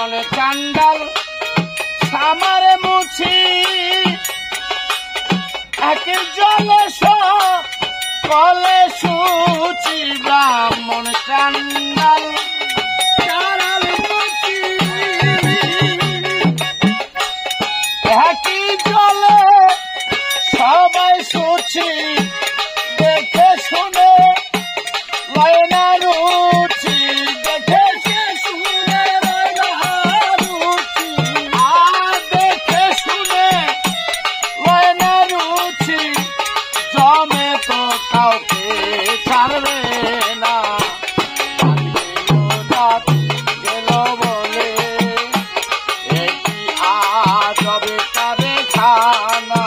মন চান্ডাল সামারে মুছি একের জলে কলে সুচি ব্রাহ্মণ চান্ডাল চারাল মুছি একই জলে সবাই সুচি দেখে শুনে লয় না রুচি দেখে শুনে লয় না রুচি আর দেখে শুনে লয় না রুচি জমে তো কাউকে ছাড়বে না গেল বলে একটি আজবে কারে খানা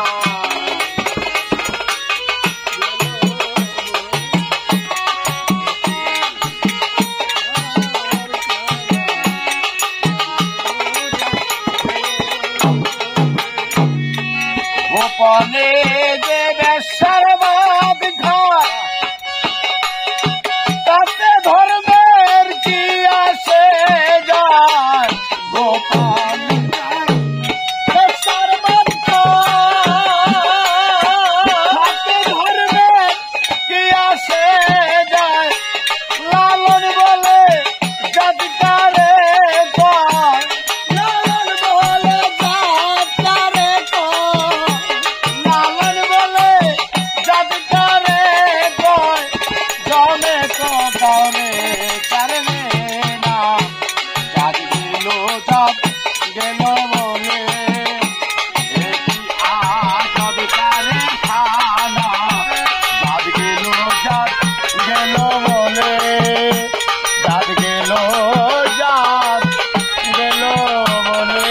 গোপনে যে বেশ্যার বাদ ঘর তাতে ধর্মের কি আসে যায় গোপন বেশ্যার বাদ তাতে ধর্মের কি আসে যায় লালন বলে জাতকারে কয় লালন বলে জাতকারে কয় লালন বলে জাতকারে কয় জমে তো দরে চারবে না জাত গেল বলে একটি আজব কারে খানা জাত গেল বলে জাত গেল বলে।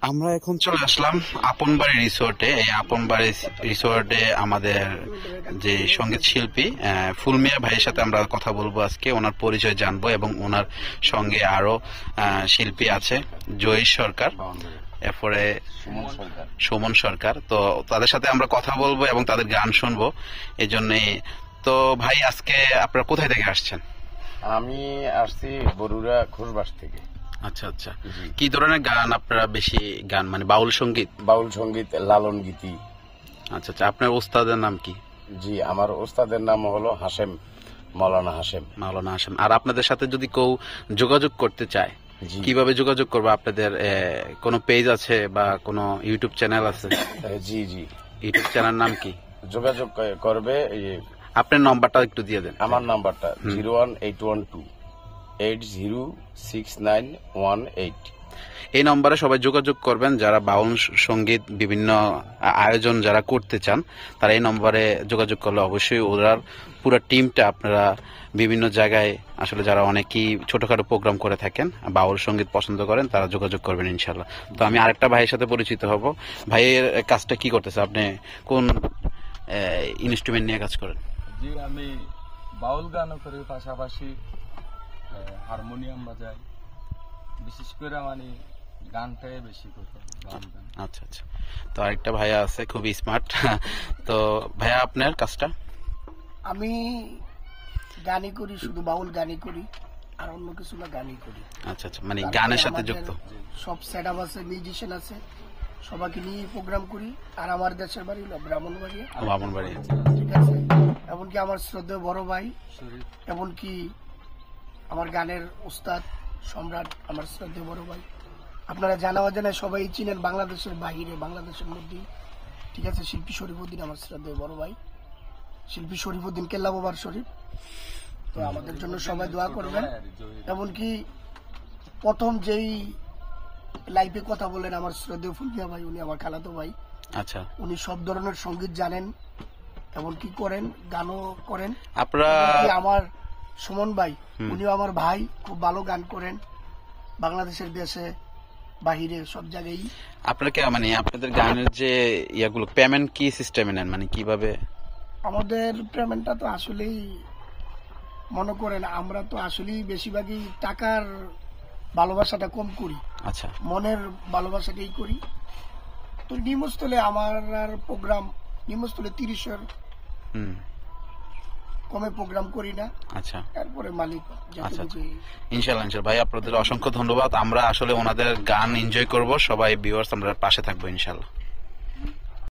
আমরা এখন চলে আসলাম আপনবাড়ি রিসোর্টে। এই আপনবাড়ি রিসোর্টে আমাদের যে সঙ্গীত শিল্পী ফুলমিয়া ভাইয়ের সাথে আমরা কথা বলবো আজকে, ওনার পরিচয় জানবো এবং ওনার সঙ্গে আরো শিল্পী আছে, জয়ী সরকার, এরপরে সুমন সরকার। তো তাদের সাথে আমরা কথা বলবো এবং তাদের গান শুনবো। এই জন্যে তো ভাই আজকে আপনারা কোথায় থেকে আসছেন? আমি আসছি বরুড়া ঘোষবাস থেকে। আচ্ছা আচ্ছা, কি ধরনের গান আপনারা বেশি গান, মানে বাউল সঙ্গীত? বাউল সঙ্গীত, লালন গীতি। আচ্ছা আচ্ছা, আপনার ওস্তাদের নাম কি? জি, আমার ওস্তাদের নাম হলো হাশেম, মাওলানা হাশেম। মাওলানা হাশেম। আর আপনাদের সাথে যদি কেউ যোগাযোগ করতে চায় কিভাবে যোগাযোগ করবে? আপনাদের কোনো পেজ আছে বা কোনো ইউটিউব চ্যানেল আছে? জি জি। ইউটিউব চ্যানেল নাম কি? যোগাযোগ করবে, আপনার নাম্বারটা একটু দিয়ে দেন। আমার নাম্বারটা 01812806918। এই নম্বরে সবাই যোগাযোগ করবেন যারা বাউল সঙ্গীত বিভিন্ন আয়োজন যারা করতে চান, তারা এই নম্বরে যোগাযোগ করলে অবশ্যই ওনার পুরো টিমটা আপনারা বিভিন্ন জায়গায় আসলে যারা অনেকেই ছোটখাটো প্রোগ্রাম করে থাকেন, বাউল সঙ্গীত পছন্দ করেন, তারা যোগাযোগ করবেন ইনশাল্লাহ। তো আমি আরেকটা ভাইয়ের সাথে পরিচিত হব। ভাইয়ের কাজটা কি করতেছে? আপনি কোন ইনস্ট্রুমেন্ট নিয়ে কাজ করেন? জি, আমি বাউল গানও করি, পাশাপাশি হারমোনিয়াম বাজাই। বিশেষ করে মানে গানটাই বেশি করি, বাউল গান। আচ্ছা আচ্ছা। তো আরেকটা ভাইয়া আছে খুবই স্মার্ট। তো ভাইয়া আপনার কাজটা? আমি গানই করি, শুধু বাউল গানই করি, আর অন্য কিছু না, গানই করি। আচ্ছা আচ্ছা, মানে গানের সাথে যুক্ত। সব সেট আপ আছে, মিউজিশিয়ান আছে, সবাইকে নিয়ে প্রোগ্রাম করি। আর আমার দেশের বাড়ি হলো ব্রাহ্মণবাড়িয়া। ব্রাহ্মণবাড়ি, ঠিক আছে। এমনকি আমার শ্রদ্ধেয় বড় ভাই, এমনকি আমার গানের উস্তাদ সম্রাট, আমার শ্রদ্ধেয় বড় ভাই। আপনারা জানা অজানা সবাই চিনেন, বাংলাদেশের বাহিরে, বাংলাদেশের মধ্যে, ঠিক আছে। শিল্পী শরীফউদ্দিন আমার শ্রদ্ধেয় বড় ভাই, শিল্পী শরীফউদ্দিন কেল্লা বাবার শরীফ। তো আমাদের জন্য সবাই দোয়া করবেন। এমনকি প্রথম যেই লাইভে কথা বলেন আমার শ্রদ্ধেয় ফুলমিয়া ভাই, উনি আমার খালাতো ভাই। আচ্ছা, উনি সব ধরনের সঙ্গীত জানেন, এমনকি করেন, গানও করেন। আপনারা আমার সুমন ভাই, উনিও আমার ভাই, খুব ভালো গান করেন, বাংলাদেশের দেশে বাহিরে সব জায়গায়। আপনারা কি মানে আপনাদের গানের যে ইয়াগুলো পেমেন্ট কি সিস্টেমে নেন, মানে কিভাবে? আমাদের পেমেন্টটা তো আসলেই মনে করেন আমরা তো আসলেই বেশিরভাগই টাকার ভালোবাসাটা কম করি। আচ্ছা, মনের ভালোবাসাটাই করি। তো নিম্নস্থলে আমার প্রোগ্রাম নিম্নস্থলে 30-এর কমে প্রোগ্রাম করি না। আচ্ছা তারপরে মালিক আচ্ছা যতটুকু ইনশাল্লাহ ইনশাল্লাহ ভাই, আপনাদের অসংখ্য ধন্যবাদ। আমরা আসলে ওনাদের গান এনজয় করব, সবাই ভিউয়ার্স আমরা পাশে থাকবো ইনশাল্লাহ।